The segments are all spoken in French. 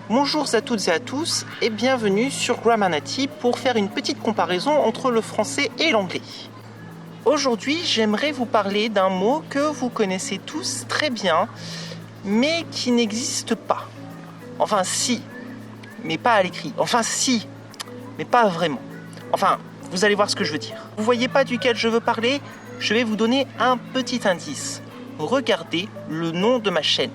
Bonjour à toutes et à tous et bienvenue sur Grammarnati pour faire une petite comparaison entre le français et l'anglais. Aujourd'hui, j'aimerais vous parler d'un mot que vous connaissez tous très bien, mais qui n'existe pas. Enfin si, mais pas à l'écrit. Enfin si, mais pas vraiment. Enfin, vous allez voir ce que je veux dire. Vous voyez pas duquel je veux parler? Je vais vous donner un petit indice. Regardez le nom de ma chaîne.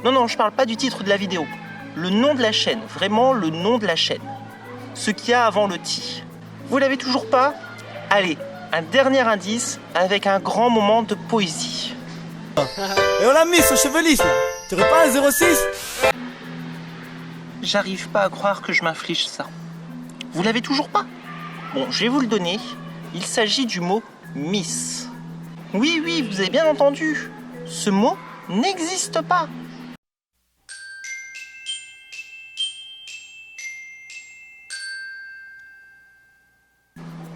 Non, je parle pas du titre de la vidéo. Le nom de la chaîne, vraiment le nom de la chaîne. Ce qu'il y a avant le T. Vous l'avez toujours pas? Allez, un dernier indice avec un grand moment de poésie. Et on l'a mis ce chevelisse là. Tu aurais pas un 06? J'arrive pas à croire que je m'inflige ça. Vous l'avez toujours pas? Bon, je vais vous le donner. Il s'agit du mot Miss. Oui, vous avez bien entendu. Ce mot n'existe pas.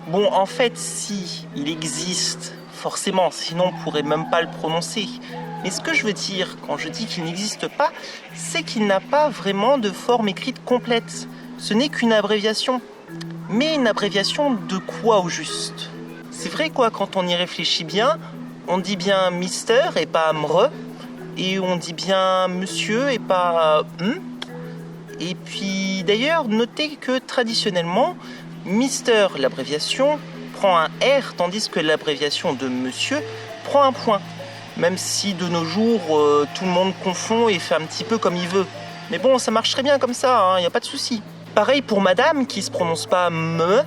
Bon, en fait, si, il existe, forcément, sinon on pourrait même pas le prononcer. Mais ce que je veux dire quand je dis qu'il n'existe pas, c'est qu'il n'a pas vraiment de forme écrite complète. Ce n'est qu'une abréviation. Mais une abréviation de quoi au juste? C'est vrai quoi, quand on y réfléchit bien, on dit bien Mister et pas Mre, et on dit bien Monsieur et pas Et puis d'ailleurs, notez que traditionnellement, Mister, l'abréviation, prend un R, tandis que l'abréviation de Monsieur prend un point. Même si de nos jours, tout le monde confond et fait un petit peu comme il veut. Mais bon, ça marche très bien comme ça, y a pas de souci. Pareil pour Madame, qui se prononce pas me,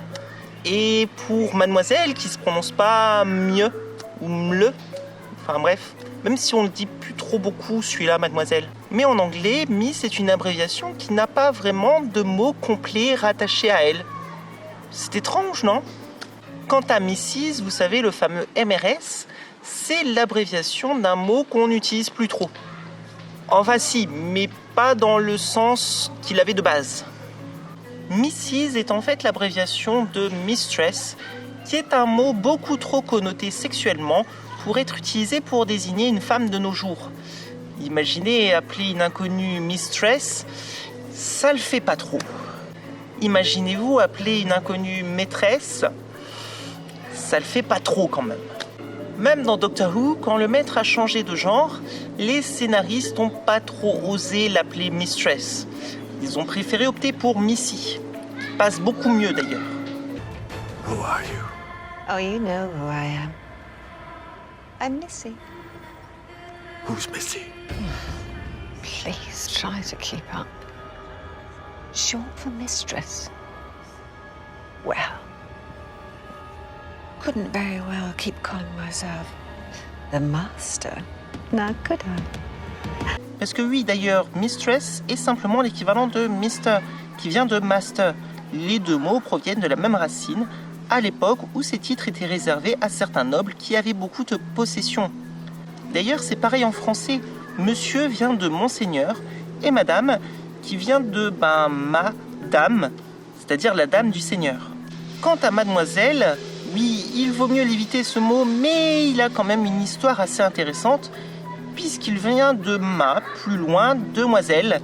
et pour Mademoiselle, qui se prononce pas mieux ou mle. Enfin bref, même si on le dit plus trop beaucoup celui-là, Mademoiselle. Mais en anglais, Miss est une abréviation qui n'a pas vraiment de mot complet rattaché à elle. C'est étrange, non? Quant à Mrs., vous savez, le fameux MRS, c'est l'abréviation d'un mot qu'on n'utilise plus trop. Enfin si, mais pas dans le sens qu'il avait de base. Mrs. est en fait l'abréviation de Mistress, qui est un mot beaucoup trop connoté sexuellement pour être utilisé pour désigner une femme de nos jours. Imaginez appeler une inconnue Mistress, ça le fait pas trop. Imaginez-vous appeler une inconnue maîtresse, ça le fait pas trop quand même. Même dans Doctor Who, quand le maître a changé de genre, les scénaristes n'ont pas trop osé l'appeler Mistress. Ils ont préféré opter pour Missy, qui passe beaucoup mieux d'ailleurs. Who are you? Oh, you know who I am. I'm Missy. Who's Missy? Please try to keep up. Short for mistress. Well, couldn't very well keep calling myself the master. Now could I? Parce que oui, d'ailleurs, Mistress est simplement l'équivalent de Mister, qui vient de Master. Les deux mots proviennent de la même racine, à l'époque où ces titres étaient réservés à certains nobles qui avaient beaucoup de possessions. D'ailleurs, c'est pareil en français. Monsieur vient de Monseigneur et Madame qui vient de Madame, c'est-à-dire la dame du Seigneur. Quant à Mademoiselle, oui, il vaut mieux l'éviter ce mot, mais il a quand même une histoire assez intéressante, puisqu'il vient de plus loin, demoiselle,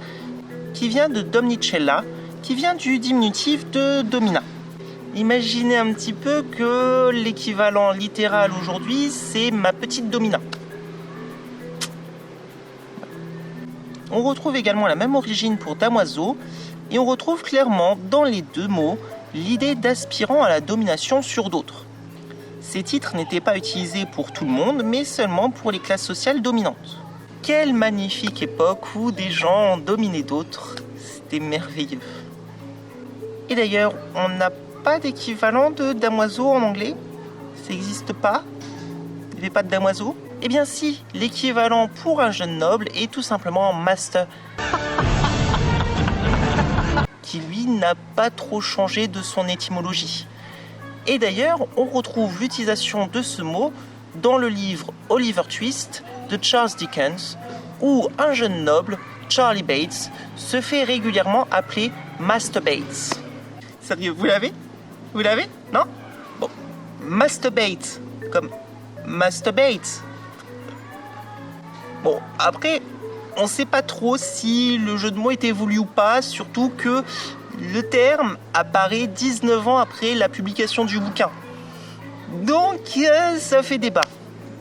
qui vient de Domnicella, qui vient du diminutif de Domina. Imaginez un petit peu que l'équivalent littéral aujourd'hui, c'est ma petite Domina. On retrouve également la même origine pour damoiseau, et on retrouve clairement dans les deux mots l'idée d'aspirant à la domination sur d'autres. Ces titres n'étaient pas utilisés pour tout le monde, mais seulement pour les classes sociales dominantes. Quelle magnifique époque où des gens ont dominé d'autres, c'était merveilleux. Et d'ailleurs, on n'a pas d'équivalent de damoiseau en anglais? Ça n'existe pas? Il n'y avait pas de damoiseau? Eh bien si, l'équivalent pour un jeune noble est tout simplement master, qui lui n'a pas trop changé de son étymologie. Et d'ailleurs, on retrouve l'utilisation de ce mot dans le livre Oliver Twist de Charles Dickens, où un jeune noble, Charlie Bates, se fait régulièrement appeler Master Bates. Sérieux, vous l'avez? Vous l'avez? Non? Bon, Master Bates, comme Master Bates. Bon, après, on ne sait pas trop si le jeu de mots était voulu ou pas, surtout que le terme apparaît 19 ans après la publication du bouquin. Donc ça fait débat.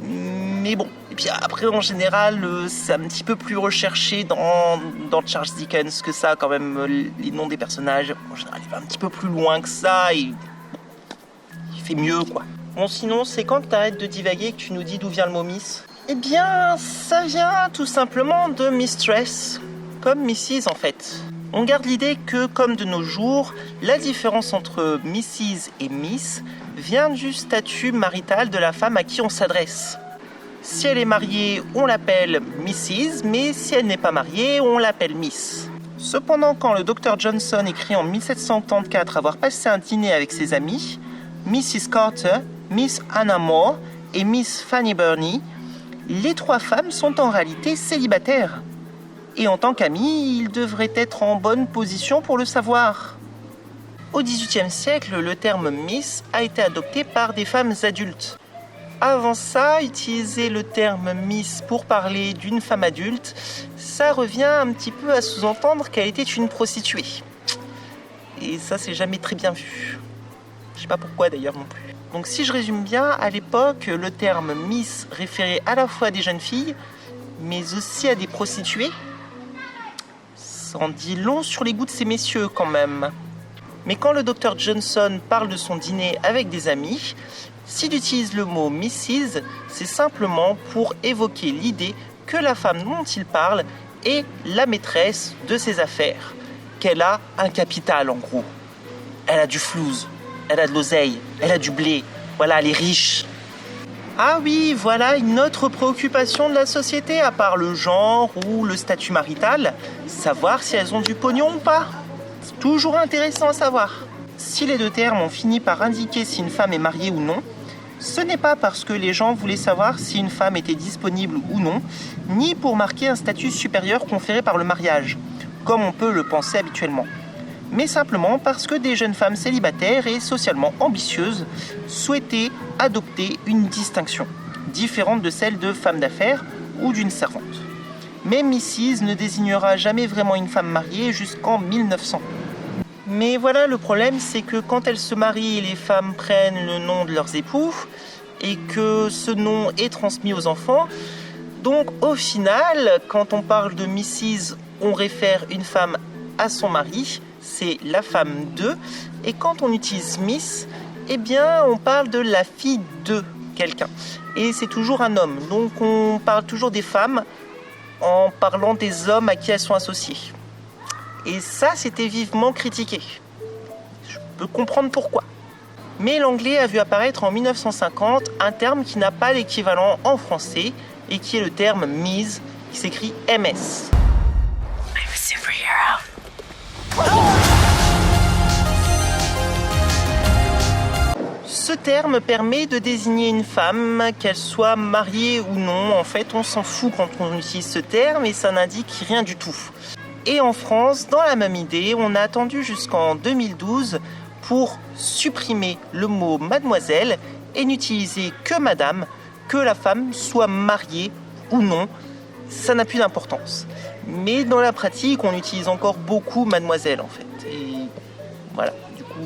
Mais bon, et puis après en général, c'est un petit peu plus recherché dans Charles Dickens que ça quand même, les noms des personnages. En général, il va un petit peu plus loin que ça et il fait mieux quoi. Bon sinon, c'est quand que t'arrêtes de divaguer que tu nous dis d'où vient le mot Miss ? Eh bien, ça vient tout simplement de Mistress, comme Mrs. en fait. On garde l'idée que, comme de nos jours, la différence entre Mrs. et Miss vient du statut marital de la femme à qui on s'adresse. Si elle est mariée, on l'appelle Mrs., mais si elle n'est pas mariée, on l'appelle Miss. Cependant, quand le Dr Johnson écrit en 1784 avoir passé un dîner avec ses amis, Mrs. Carter, Miss Anna Moore et Miss Fanny Burney, les 3 femmes sont en réalité célibataires. Et en tant qu'amis, ils devraient être en bonne position pour le savoir. Au XVIIIe siècle, le terme Miss a été adopté par des femmes adultes. Avant ça, utiliser le terme Miss pour parler d'une femme adulte, ça revient un petit peu à sous-entendre qu'elle était une prostituée. Et ça, c'est jamais très bien vu. Je sais pas pourquoi d'ailleurs non plus. Donc si je résume bien, à l'époque, le terme Miss référait à la fois à des jeunes filles, mais aussi à des prostituées. Ça en dit long sur les goûts de ces messieurs quand même. Mais quand le Dr Johnson parle de son dîner avec des amis, s'il utilise le mot Mrs., c'est simplement pour évoquer l'idée que la femme dont il parle est la maîtresse de ses affaires, qu'elle a un capital en gros. Elle a du flouze, elle a de l'oseille, elle a du blé, voilà, elle est riche. Ah oui, voilà une autre préoccupation de la société, à part le genre ou le statut marital, savoir si elles ont du pognon ou pas. C'est toujours intéressant à savoir. Si les 2 termes ont fini par indiquer si une femme est mariée ou non, ce n'est pas parce que les gens voulaient savoir si une femme était disponible ou non, ni pour marquer un statut supérieur conféré par le mariage, comme on peut le penser habituellement, mais simplement parce que des jeunes femmes célibataires et socialement ambitieuses souhaitaient adopter une distinction, différente de celle de femme d'affaires ou d'une servante. Mais Mrs. ne désignera jamais vraiment une femme mariée jusqu'en 1900. Mais voilà, le problème, c'est que quand elles se marient, les femmes prennent le nom de leurs époux et que ce nom est transmis aux enfants. Donc au final, quand on parle de Mrs., on réfère une femme à son mari, c'est la femme de. Et quand on utilise Miss, eh bien on parle de la fille de quelqu'un. Et c'est toujours un homme, donc on parle toujours des femmes en parlant des hommes à qui elles sont associées. Et ça, c'était vivement critiqué. Je peux comprendre pourquoi. Mais l'anglais a vu apparaître en 1950 un terme qui n'a pas l'équivalent en français et qui est le terme Ms, qui s'écrit MS. I'm a superhero. Ce terme permet de désigner une femme, qu'elle soit mariée ou non. En fait, on s'en fout quand on utilise ce terme et ça n'indique rien du tout. Et en France, dans la même idée, on a attendu jusqu'en 2012 pour supprimer le mot mademoiselle et n'utiliser que madame, que la femme soit mariée ou non. Ça n'a plus d'importance. Mais dans la pratique, on utilise encore beaucoup mademoiselle en fait. Et voilà, du coup,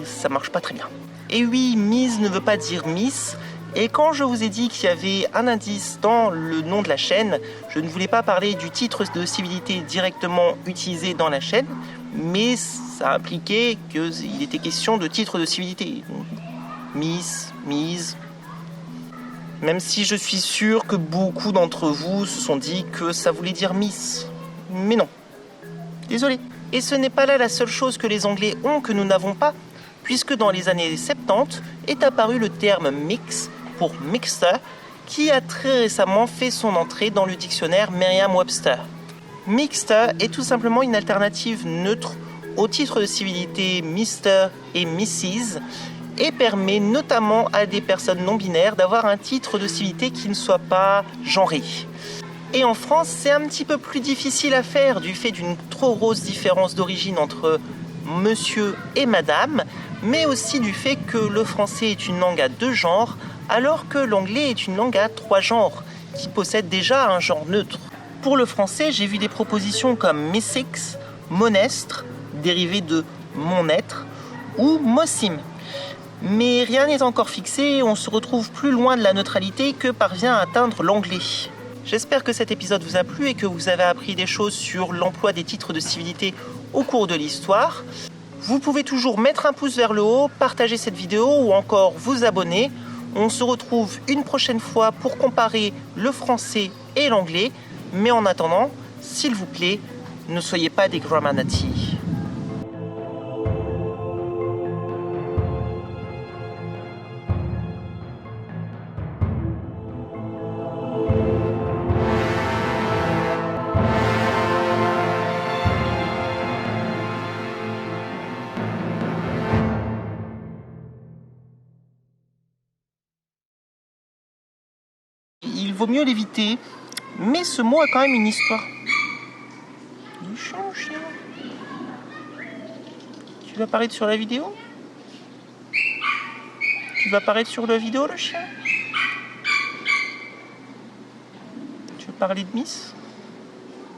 ça marche pas très bien. Et oui, Miss ne veut pas dire Miss. Et quand je vous ai dit qu'il y avait un indice dans le nom de la chaîne, je ne voulais pas parler du titre de civilité directement utilisé dans la chaîne, mais ça impliquait qu'il était question de titre de civilité. Donc, Miss, Mise. Même si je suis sûr que beaucoup d'entre vous se sont dit que ça voulait dire Miss. Mais non. Désolé. Et ce n'est pas là la seule chose que les Anglais ont que nous n'avons pas, puisque dans les années 70 est apparu le terme mix pour mixter, qui a très récemment fait son entrée dans le dictionnaire Merriam-Webster. Mixter est tout simplement une alternative neutre au titre de civilité Mr. et Mrs. et permet notamment à des personnes non binaires d'avoir un titre de civilité qui ne soit pas genré. Et en France, c'est un petit peu plus difficile à faire du fait d'une trop grosse différence d'origine entre monsieur et madame, mais aussi du fait que le français est une langue à 2 genres, alors que l'anglais est une langue à 3 genres, qui possède déjà un genre neutre. Pour le français, j'ai vu des propositions comme Messex, Monestre, dérivé de mon être, ou Mossim. Mais rien n'est encore fixé et on se retrouve plus loin de la neutralité que parvient à atteindre l'anglais. J'espère que cet épisode vous a plu et que vous avez appris des choses sur l'emploi des titres de civilité au cours de l'histoire. Vous pouvez toujours mettre un pouce vers le haut, partager cette vidéo ou encore vous abonner. On se retrouve une prochaine fois pour comparer le français et l'anglais. Mais en attendant, s'il vous plaît, ne soyez pas des grammar natifs. Il vaut mieux l'éviter, mais ce mot a quand même une histoire. Il est chiant, le chien. Tu vas apparaître sur la vidéo? Tu vas apparaître sur la vidéo, le chien? Tu veux parler de Miss?